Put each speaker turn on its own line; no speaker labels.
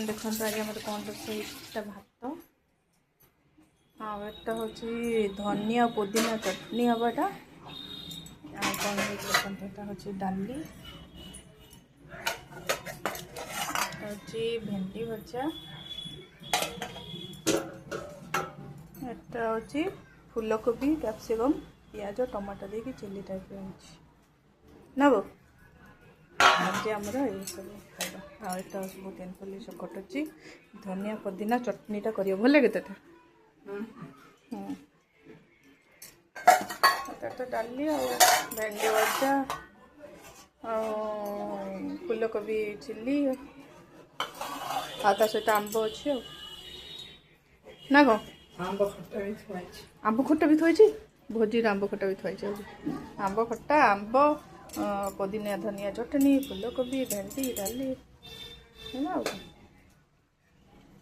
देखो आज मत कौन रोषेईटा भात आटा हूँ धनिया पुदीना चटनी हवाटा कौन देखते हूँ डाली हूँ भेंडी भजा एटा हूँ फूलकोबी कैप्सिकम पियाज टमाटो देकी चिली टाइप ना वो आज आमर ये सब खाଇବା आटा सब तेंतुली कटुची धनिया पुदीना चटनीटा कर भल लगे तो तो डाली भेंडी भजा फूलकोबी चिली सहित आंब अच्छे ना कौन आंब खट्टा भी थोड़ी भोजी आंब खट्टा भी थोड़ी आंब खट्टा आंब पुदीना धनिया चटनी फूलकोबी भेंडी डाली है ना।